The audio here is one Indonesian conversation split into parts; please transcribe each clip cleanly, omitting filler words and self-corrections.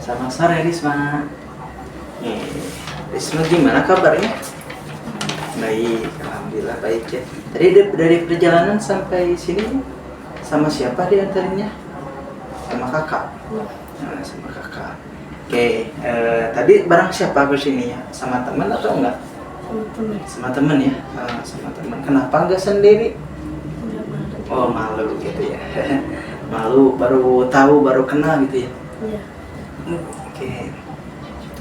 Selamat sore Risma. Eh, Risma gimana kabarnya? Baik, alhamdulillah baik ya. Tadi dari perjalanan sampai sini sama siapa di antaranya? Sama kakak. Nah, sama kakak. Oke, tadi bareng siapa ke sini ya? Sama teman atau enggak? Sama teman ya. Sama teman. Kenapa enggak sendiri? Oh, malu gitu ya. Malu, baru tahu, baru kenal gitu ya. Iya. Oke.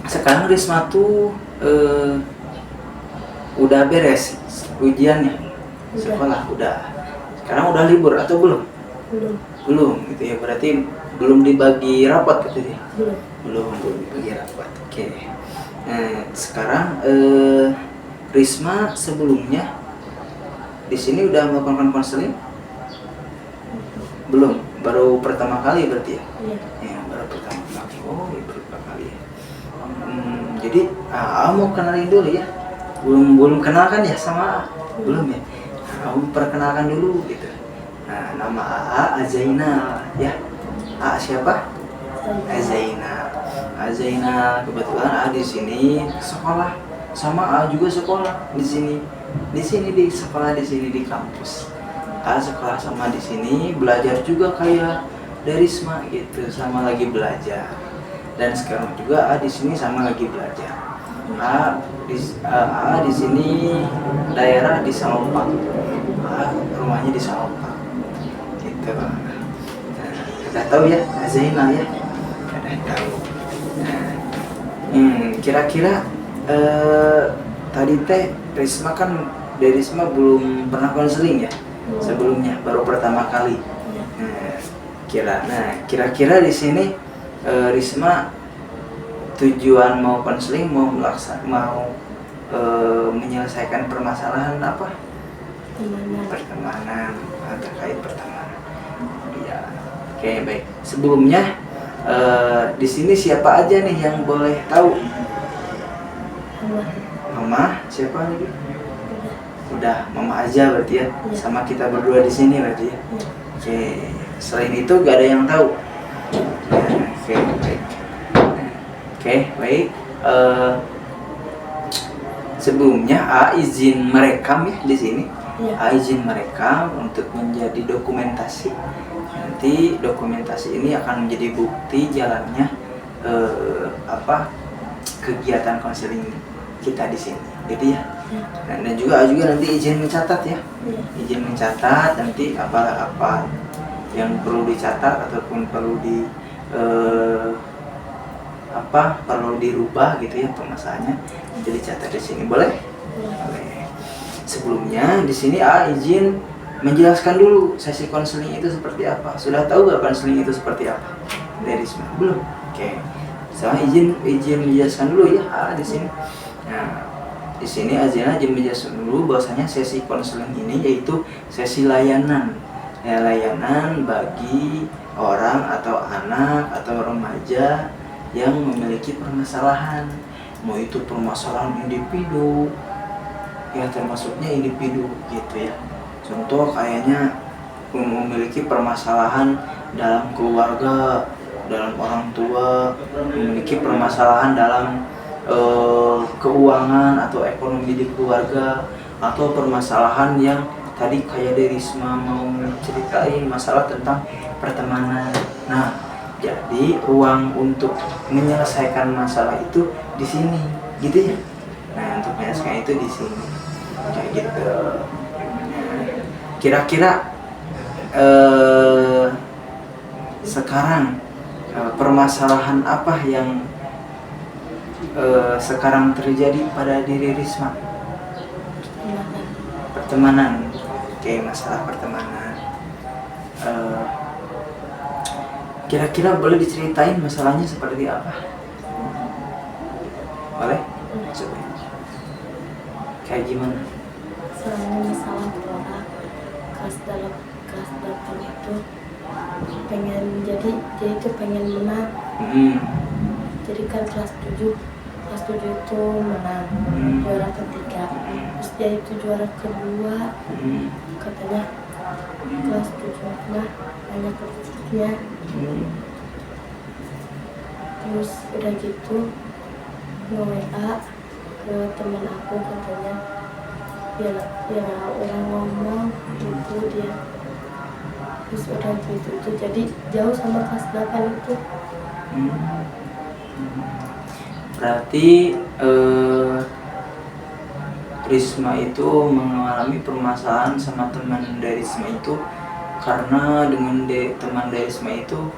Sekarang Risma tuh udah beres ujiannya. Udah. Sekolah udah. Sekarang udah libur atau belum? Belum. Belum gitu ya. Berarti belum dibagi rapat gitu ya. Belum. Belum dibagi rapat. Oke. Sekarang Risma sebelumnya di sini udah melakukan konseling? Belum, baru pertama kali berarti ya? Iya. Ya, baru pertama kali. Oh, ya baru pertama kali ya. Jadi, mau kenalin dulu ya. Belum kenal kan ya sama A? Belum ya. Kamu perkenalkan dulu gitu. Nah, nama A Azainal ya. A siapa? Azainal. Azainal kebetulan A di sini sekolah sama A juga sekolah di sini. Di sini di sekolah di sini di kampus. A sekolah sama di sini, belajar juga kayak dari Risma gitu, sama lagi belajar. Dan sekarang juga A di sini sama lagi belajar. A di sini daerah di Salompak. A rumahnya di Salompak. Gitu. Nah, udah tahu ya, Zainal ya. Udah tahu. Kira-kira tadi teh Risma kan dari Risma belum pernah konseling ya? Sebelumnya baru pertama kali. Kira-kira di sini Risma tujuan mau konseling mau menyelesaikan permasalahan apa? Pertemanan, terkait pertemanan. Iya. Oke, baik. Sebelumnya di sini siapa aja nih yang boleh tahu? Mama, siapa lagi? Udah, mama aja berarti ya. Sama kita berdua di sini berarti ya. Oke, selain itu gak ada yang tahu. Oke, baik. Oke, baik. Sebelumnya A izin merekam ya di sini. A izin merekam untuk menjadi dokumentasi. Nanti dokumentasi ini akan menjadi bukti jalannya kegiatan konseling kita di sini, gitu ya. Dan juga nanti izin mencatat ya. Izin mencatat nanti apa yang perlu dicatat ataupun perlu perlu dirubah gitu ya pemasaannya. Jadi catat di sini boleh? Boleh. Sebelumnya di sini A izin menjelaskan dulu sesi konseling itu seperti apa. Sudah tahu gak konseling itu seperti apa? Dari Risma belum? Oke. Saya izin menjelaskan dulu ya A di sini. Nah, di sini Azina izin menjelaskan dulu bahwasanya sesi konseling ini yaitu sesi layanan. Ya, layanan bagi orang atau anak atau remaja yang memiliki permasalahan. Mau itu permasalahan individu, ya termasuknya individu gitu ya. Contoh kayaknya memiliki permasalahan dalam keluarga, dalam orang tua, memiliki permasalahan dalam keuangan atau ekonomi di keluarga, atau permasalahan yang tadi kayak dari Risma mau ceritain masalah tentang pertemanan. Nah, jadi ruang untuk menyelesaikan masalah itu di sini, gitu ya. Nah, untuk menyelesaikan itu di sini, kayak gitu. Kira-kira sekarang permasalahan apa yang sekarang terjadi pada diri Risma? Pertemanan. Oke, masalah pertemanan. Kira-kira boleh diceritain masalahnya seperti apa? Boleh? Coba. Kayak gimana? Masalah orang kelas 8 itu pengen dia itu pengen menang. Jadi kan kelas 7 itu menang juara ketiga, terus dia itu juara kedua. Katanya kelas 7 banyak kritiknya. Terus udah gitu nge-WA ke teman aku, katanya ya orang ngomong gitu dia. Terus udah gitu tuh jadi jauh sama kelas 8 itu. Berarti Risma itu mengalami permasalahan sama teman dari Risma itu karena dengan teman dari Risma itu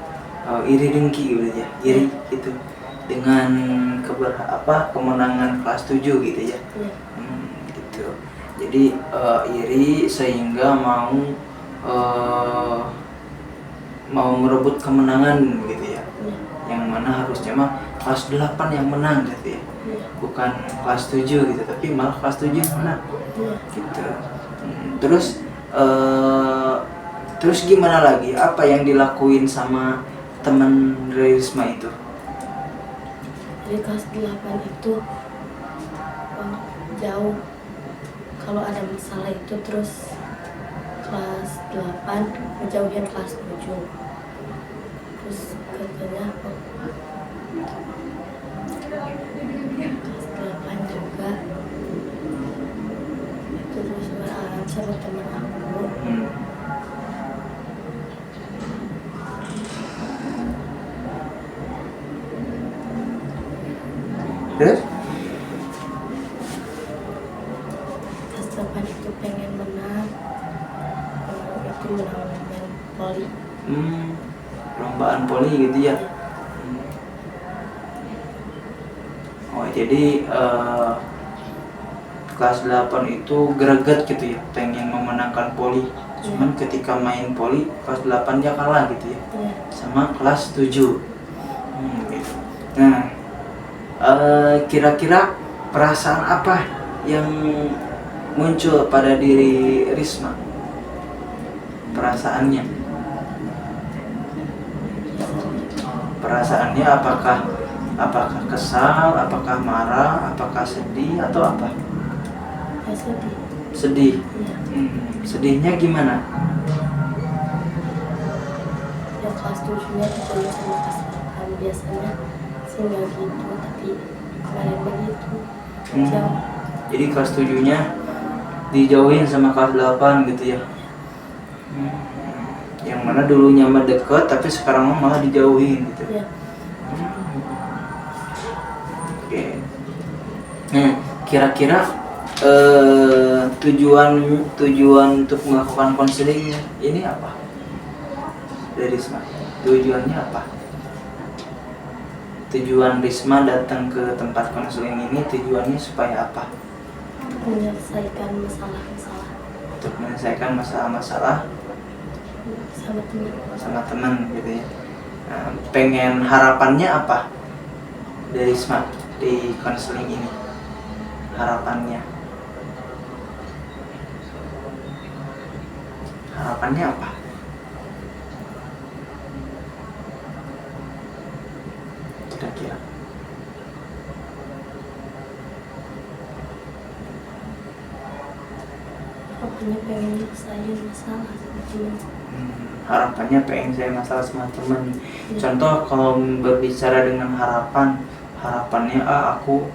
iri dengki gitu ya, iri gitu dengan kemenangan kelas 7 gitu ya. Gitu. Jadi iri sehingga mau merebut kemenangan gitu ya. Yang mana harusnya mah kelas 8 yang menang gitu ya. Bukan kelas 7 gitu, tapi malah kelas 7 yang menang. Gitu. Terus gimana lagi? Apa yang dilakuin sama teman Risma itu? Dari kelas 8 itu jauh. Kalau ada masalah itu terus kelas 8 menjauhin kelas 7. Terus katanya kelas 8 juga itu terus WA sama teman aku. Terus? Kelas 8 itu pengen menang. Itu menang poli. Perlombaan poli gitu ya. Oh jadi kelas 8 itu greget gitu ya, pengen memenangkan poli. Cuman ketika main poli kelas 8 dia kalah gitu ya, sama kelas 7. Gitu. Nah, kira-kira perasaan apa yang muncul pada diri Risma? Perasaannya apakah kesal, apakah marah, apakah sedih, atau apa? Ya sedih. Sedih. Ya. Sedihnya gimana? Ya kelas 7-nya dijauhin sama kelas 8. Biasanya sih nggak gitu, tapi kemarin begitu. Jauh. Jadi kelas 7-nya dijauhin sama kelas 8 gitu ya. Yang mana dulunya mah deket, tapi sekarang malah dijauhin gitu. Ya. Oke. Nah, kira-kira tujuan untuk melakukan konseling ini apa? Dari Risma, tujuannya apa? Tujuan Risma datang ke tempat konseling ini tujuannya supaya apa? Menyelesaikan masalah-masalah Untuk menyelesaikan masalah-masalah sama teman gitu ya. Nah, pengen harapannya apa dari Risma di konseling ini? Harapannya apa? Kira-kira pokoknya pengen nyelesain masalah sama teman. Harapannya pengen saya masalah sama teman. Contoh kalau berbicara dengan harapannya aku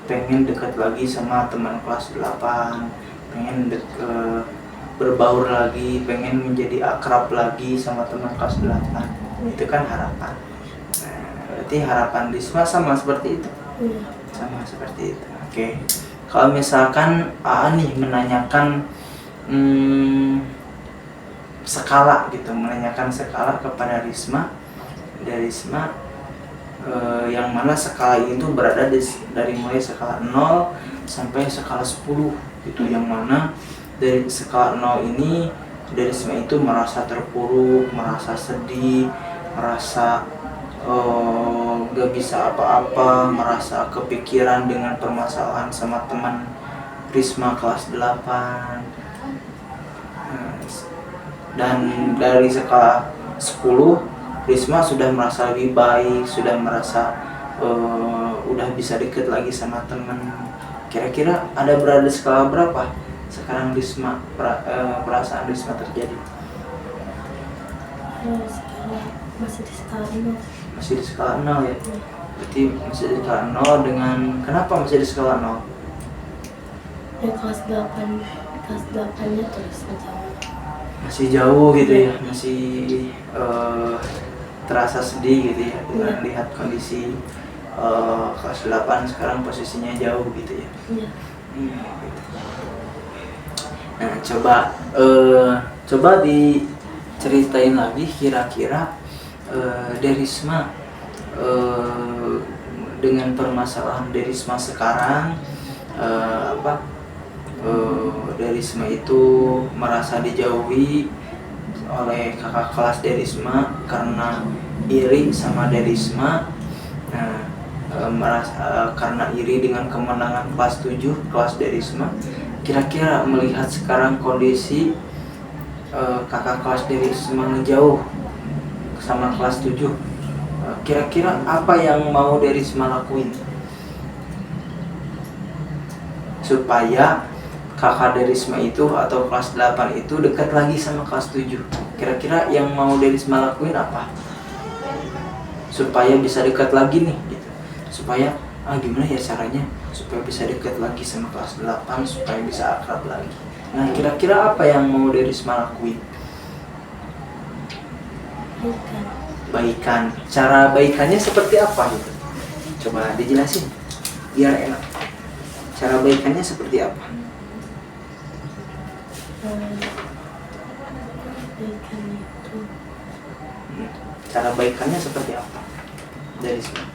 pengen dekat lagi sama teman kelas 8, pengen berbaur lagi, pengen menjadi akrab lagi sama teman kelas 8. Itu kan harapan. Nah, berarti harapan Risma sama seperti itu. Sama seperti itu. Oke. Kalau misalkan AA nih menanyakan skala gitu, menanyakan skala kepada Risma, dari Risma yang mana skala itu berada dari mulai skala 0 sampai skala 10 gitu, yang mana dari skala 0 ini dari Risma itu merasa terpuruk, merasa sedih, merasa gak bisa apa-apa, merasa kepikiran dengan permasalahan sama teman Risma kelas 8. Dan dari skala 10 Risma sudah merasa lebih baik, sudah merasa udah bisa deket lagi sama teman. Kira-kira ada berada di skala berapa sekarang Risma, perasaan Risma terjadi? Masih di skala 0. Masih di skala 0 ya? Berarti masih di skala 0 dengan kenapa masih di skala 0? Ya kelas 8, kelas 8-nya terus jauh. Masih jauh gitu ya, masih terasa sedih gitu ya dengan lihat kondisi kelas 8 sekarang posisinya jauh gitu ya. Iya. Gitu. Nah, coba diceritain lagi kira-kira Derisma dengan permasalahan Derisma sekarang Derisma itu merasa dijauhi oleh kakak kelas Derisma karena iri sama Derisma. Nah, karena iri dengan kemenangan kelas 7 kelas Derisma. Kira-kira melihat sekarang kondisi kakak kelas Derisma ngejauh sama kelas 7, kira-kira apa yang mau Derisma lakuin supaya kakak Derisma itu atau kelas 8 itu dekat lagi sama kelas 7? Kira-kira yang mau Derisma lakuin apa supaya bisa dekat lagi nih gitu. Supaya gimana ya caranya supaya bisa dekat lagi sama kelas 8, supaya bisa akrab lagi. Nah, kira-kira apa yang mau Derisma lakuin? Baikan. Cara baikannya seperti apa gitu? Coba dijelasin biar enak. Cara baikannya seperti apa? Baikan itu Cara baikannya seperti apa? Dari sini.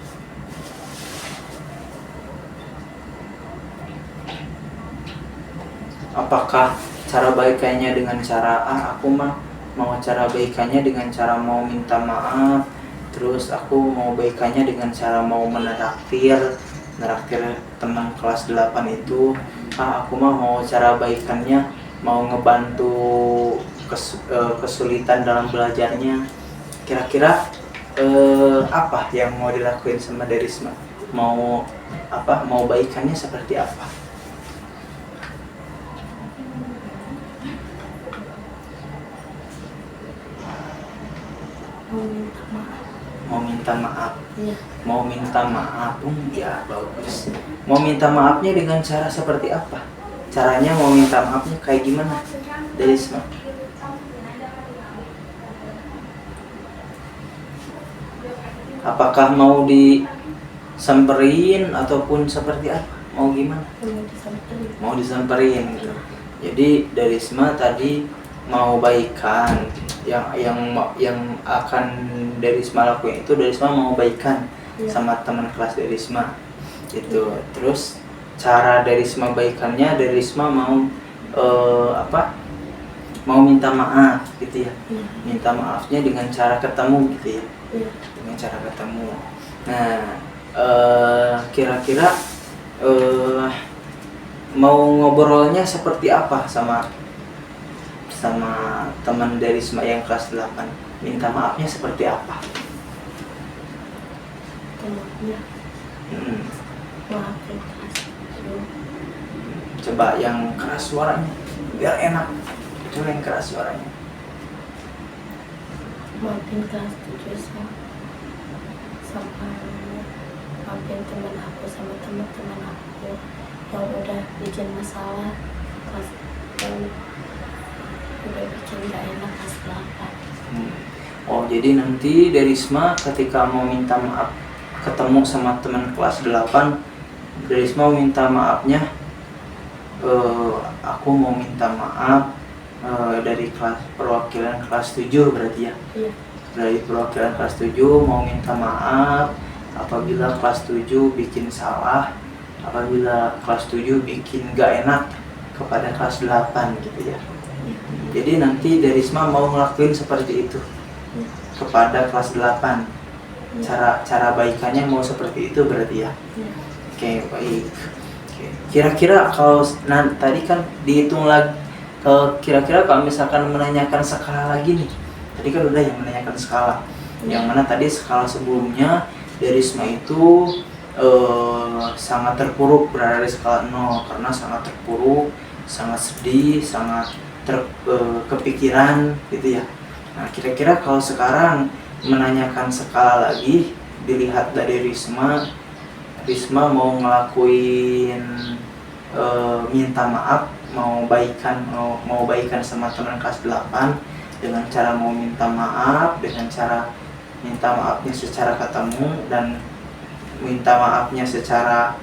Apakah cara baikannya dengan cara aku mah mau cara baikannya dengan cara mau minta maaf, terus aku mau baikannya dengan cara mau menraktir teman kelas 8 itu. Aku mah mau cara baikannya mau ngebantu kesulitan dalam belajarnya. Kira-kira apa yang mau dilakuin sama Derisma? Mau baikannya seperti apa? mau minta maaf. Mau minta maaf. Iya. Mau minta maaf. Ya bagus. Mau minta maafnya dengan cara seperti apa? Caranya mau minta maafnya kayak gimana, Derisma? Apakah mau disamperin ataupun seperti apa? Mau gimana? Mau disamperin gitu. Jadi Derisma tadi mau baikan, yang akan Derisma lakuin itu Derisma mau baikan sama teman kelas Derisma gitu. Terus cara Derisma baikannya, Derisma mau mau minta maaf gitu ya. Minta maafnya dengan cara ketemu gitu ya. Dengan cara ketemu. Nah, kira-kira mau ngobrolnya seperti apa sama teman Derisma yang kelas 8? Minta maafnya seperti apa? Temannya maafin kelas 7. Coba yang keras suaranya biar enak. Coba yang keras suaranya. Maafin kelas 7 sama maafin teman aku sama teman-teman aku yang udah bikin masalah kelas, yang udah bikin gak enak kelas 8. Oh, jadi nanti Derisma ketika mau minta maaf ketemu sama teman kelas 8, Derisma minta maafnya, aku mau minta maaf dari perwakilan kelas 7 berarti ya? Iya. Dari perwakilan kelas 7 mau minta maaf apabila kelas 7 bikin salah, apabila kelas 7 bikin gak enak kepada kelas 8 gitu ya. Jadi nanti Derisma mau ngelakuin seperti itu kepada kelas 8. Cara baikannya mau seperti itu berarti ya. Oke, baik. Oke. Kira-kira kalau tadi kan dihitung lagi, kira-kira kalau misalkan menanyakan skala lagi nih, tadi kan udah yang menanyakan skala, yang mana tadi skala sebelumnya Derisma itu sangat terpuruk, berada di skala 0 karena sangat terpuruk, sangat sedih, sangat kepikiran gitu ya. Nah, kira-kira kalau sekarang menanyakan skala lagi, dilihat dari Risma mau ngelakuin minta maaf, mau baikan sama teman kelas 8 dengan cara mau minta maaf, dengan cara minta maafnya secara ketemu dan minta maafnya secara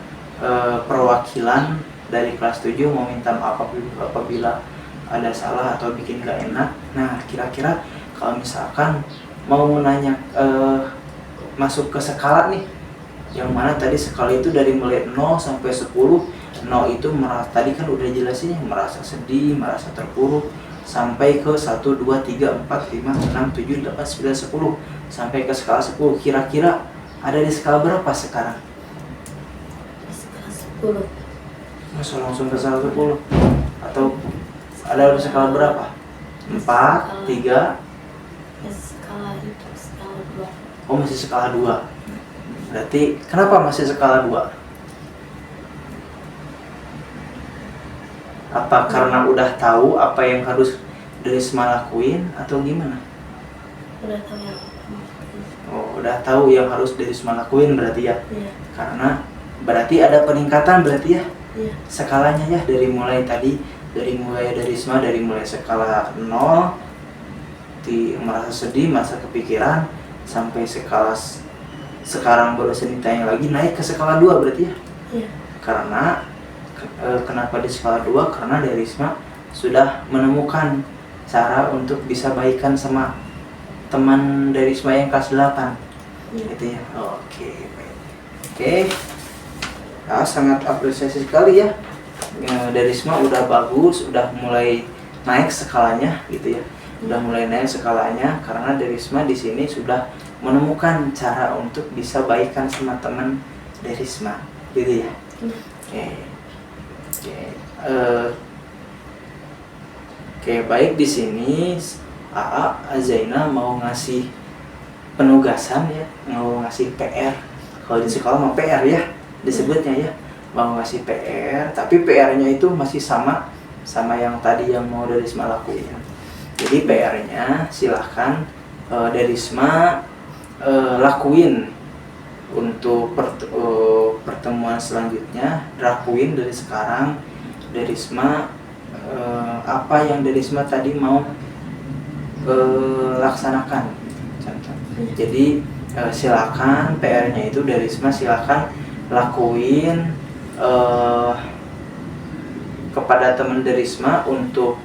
perwakilan dari kelas 7 mau minta maaf apabila ada salah atau bikin gak enak. Nah, kira-kira kalau misalkan mau menanya masuk ke skala nih, yang mana tadi skala itu dari mulai 0 sampai 10. 0 itu tadi kan udah jelasin ya, merasa sedih, merasa terpuruk, sampai ke 1, 2, 3, 4, 5, 6, 7, 8, 9, 10 sampai ke skala 10. Kira-kira ada di skala berapa sekarang? Skala 10. Masa langsung ke skala 10? Atau ada di skala berapa? 4, 3? Skala itu skala 2. Oh, masih skala 2. Berarti kenapa masih skala 2? Apa karena udah tahu apa yang harus Risma lakuin atau gimana? Udah tahu yang Oh, udah tahu yang harus Risma lakuin berarti ya? Iya. Karena berarti ada peningkatan berarti ya? Iya. Skalanya ya, dari mulai Risma dari mulai skala 0 merasa sedih, merasa kepikiran, sampai skala sekarang baru ditanya lagi naik ke skala 2 berarti ya? Iya. Karena kenapa di skala 2? Karena dari Risma sudah menemukan cara untuk bisa baikan sama teman dari Risma yang kelas 8. Iya. Gitu ya. Oke, baik. Oke. Nah, sangat apresiasi sekali ya. Dari Risma udah bagus, udah mulai naik skalanya gitu ya. Udah mulai naik skalanya karena dari Risma di sini sudah menemukan cara untuk bisa baikan sama teman dari Risma. Gitu ya. Oke. Oke, baik, di sini Zaina mau ngasih penugasan ya, mau ngasih PR. Kalau di sekolah mau PR ya disebutnya ya, mau ngasih PR, tapi PR-nya itu masih sama yang tadi yang mau dari Risma lakuin. Jadi PR-nya silahkan dari Risma lakuin untuk pertemuan selanjutnya, lakuin dari sekarang dari Risma apa yang dari Risma tadi mau laksanakan. Jadi silakan PR-nya itu dari Risma silakan lakuin kepada teman dari Risma untuk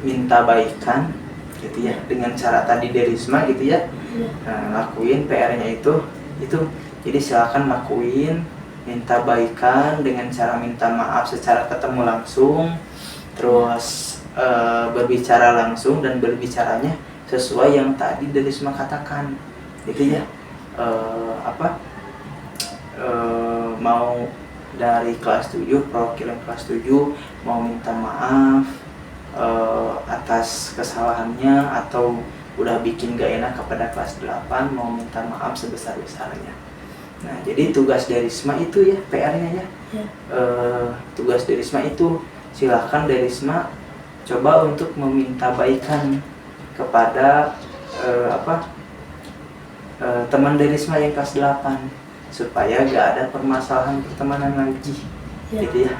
minta baikan gitu ya, dengan cara tadi dari Risma gitu ya. Nah, lakuin PR-nya itu jadi silakan lakuin, minta baikan dengan cara minta maaf secara ketemu langsung, terus berbicara langsung dan berbicaranya sesuai yang tadi dari Risma katakan gitu ya. Mau dari kelas 7, perwakilan kelas 7 mau minta maaf atas kesalahannya atau udah bikin gak enak kepada kelas 8, mau minta maaf sebesar-besarnya. Nah, jadi tugas dari Risma itu ya, PR-nya ya. Tugas dari Risma itu silahkan dari Risma coba untuk meminta baikan kepada teman dari Risma yang kelas 8 supaya gak ada permasalahan pertemanan lagi gitu ya.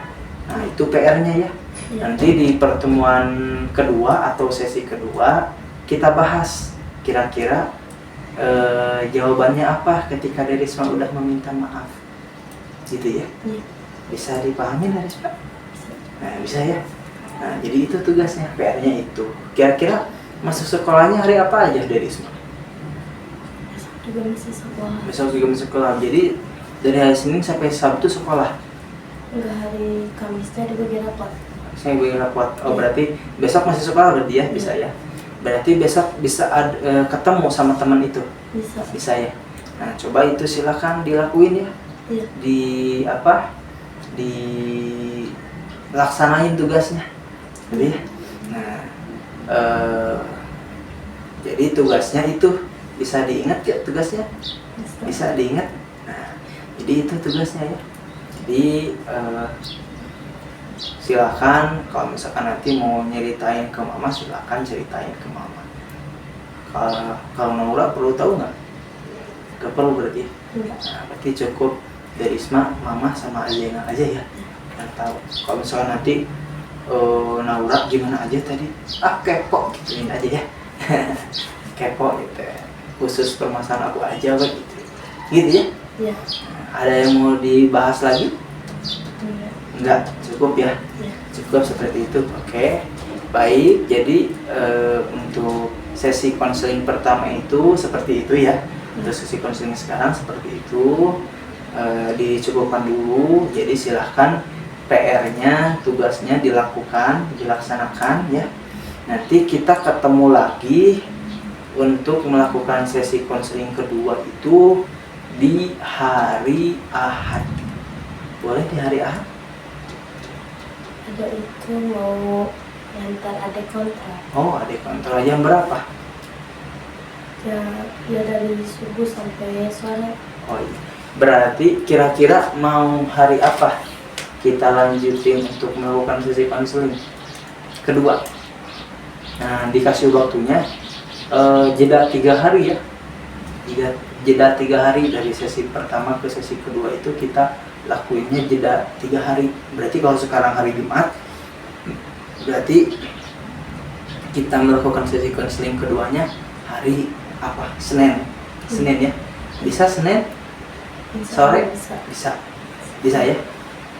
Nah, itu PR-nya ya. Nanti di pertemuan kedua atau sesi kedua kita bahas kira-kira jawabannya apa ketika dari Risma udah meminta maaf gitu ya. Bisa dipahami dari Risma? Nah, bisa ya. Nah, jadi itu tugasnya, PR-nya itu. Kira-kira masuk sekolahnya hari apa aja dari Risma? Besok juga masih sekolah. Besok juga masuk sekolah. Jadi dari hari Senin sampai Sabtu sekolah? Enggak, hari Kamisnya dibagi rapat. Saya bagi rapat. Oh, berarti besok masih sekolah berarti ya? Bisa ya. Berarti besok bisa ketemu sama teman itu? Bisa ya. Nah, coba itu silakan dilakuin ya. Dilaksanain tugasnya. Jadi ya. Nah, jadi tugasnya itu bisa diingat ya tugasnya? Bisa diingat. Nah, jadi itu tugasnya ya. Jadi silakan kalau misalkan nanti mau nyeritain ke mama, silakan ceritain ke mama. Kalau Naura perlu tahu nggak Gak perlu berarti ya? Enggak. Nah, berarti cukup dari Isma, Mama sama Azena aja ya yang tahu. Kalau misalnya nanti Naura gimana aja tadi, kepo gituin aja ya. Kepo gitu ya. Khusus permasalahan aku aja begitu gitu ya. Ya. Ada yang mau dibahas lagi? Enggak. Enggak, cukup ya. Ya. Cukup seperti itu. Oke. Baik, jadi untuk sesi konseling pertama itu seperti itu ya. Untuk sesi konseling sekarang seperti itu, dicukupkan dulu. Jadi silahkan PR-nya, tugasnya dilaksanakan ya. Nanti kita ketemu lagi untuk melakukan sesi konseling kedua itu di hari Ahad. Boleh di hari Ahad? Ada itu mau ngantar adik kontrak. Oh, ada kontrol jam berapa? Ya dari subuh sampai sore. Oh iya. Berarti kira-kira mau hari apa kita lanjutin untuk melakukan sesi konseling kedua? Nah, dikasih waktunya jeda 3 hari ya. Jeda 3 hari dari sesi pertama ke sesi kedua itu kita lakuinnya jeda 3 hari. Berarti kalau sekarang hari Jumat, berarti kita melakukan sesi konseling keduanya hari apa? Senin ya. Bisa Senin sore? Bisa ya.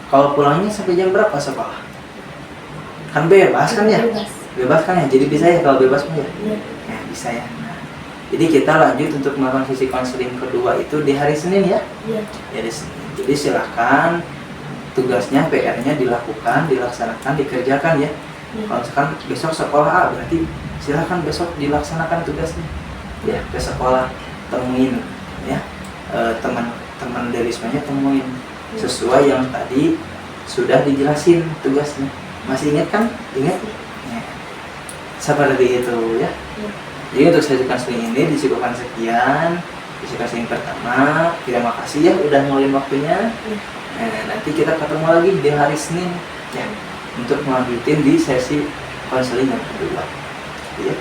Kalau pulangnya sampai jam berapa sekolah? Kan bebas kan ya? Bebas kan ya? Jadi bisa ya kalau bebas mah ya? Iya. Ya bisa ya. Nah, jadi kita lanjut untuk melakukan sesi konseling kedua itu di hari Senin ya? Iya. Jadi, jadi silahkan tugasnya, PR-nya dilaksanakan, dikerjakan ya. Kalau misalkan besok sekolah A, berarti silahkan besok dilaksanakan tugasnya. Ya, ke sekolah temuin ya, teman-teman dari semuanya temuin sesuai yang tadi sudah dijelasin tugasnya. Masih ingat kan? Ingat? Ya. Seperti itu ya. Jadi untuk sesi konseling ini dicukupkan sekian. Sesi konseling pertama, terima kasih ya udah ngeluarin waktunya. Nah, nanti kita ketemu lagi di hari Senin ya untuk melanjutin di sesi konseling yang kedua. Ya.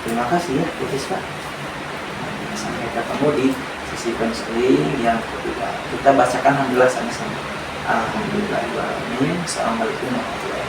Terima kasih ya, Puspa. Sampai ketemu di sesi konseling yang kedua. Kita bacakan alhamdulillah sama-sama. Alhamdulillahirrahmanirrahim. Assalamualaikum warahmatullahi wabarakatuh.